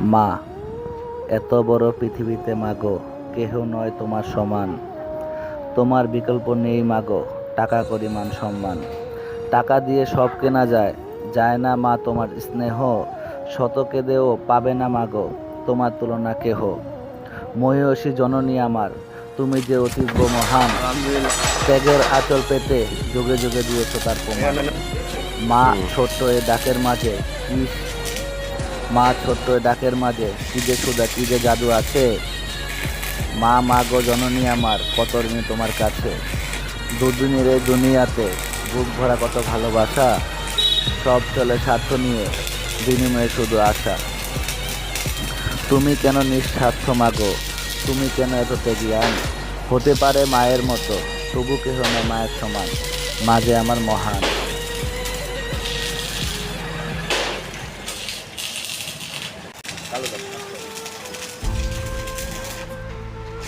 মা, এত বড় পৃথিবীতে মাগো, কেহ নয় তোমার সমান। তোমার বিকল্প নেই মাগো, টাকা কড়ি মান সম্মান। টাকা দিয়ে সব কেনা যায়, যায় না মা তোমার স্নেহ। শত কেঁদেও পাবে না মাগো, তোমার তুলনা কেহ। মহিষী জননী আমার, তুমি যে অতীব মহান। ত্যাগের আঁচল পেতে যুগে যুগে দিয়েছ তার প্রমাণ। মা ছোট্ট এ ডাকের মাঝে কি মা ছোট্ট এ ডাকের মাঝে কি যে সুধা, কি যে জাদু আছে। মা, মা গো জননী আমার, কত ঋণী তোমার কাছে। দুদিনের এই দুনিয়াতে বুক ভরা কত ভালোবাসা। সব চলে স্বার্থ নিয়ে, বিনিময়ে শুধু আশা। তুমি কেন নিঃস্বার্থ মাগো, তুমি কেন এত ত্যাগীয়ান। হতে পারে মায়ের মতো, তবু কেহ নয় মায়ের সমান। মা যে আমার মহান।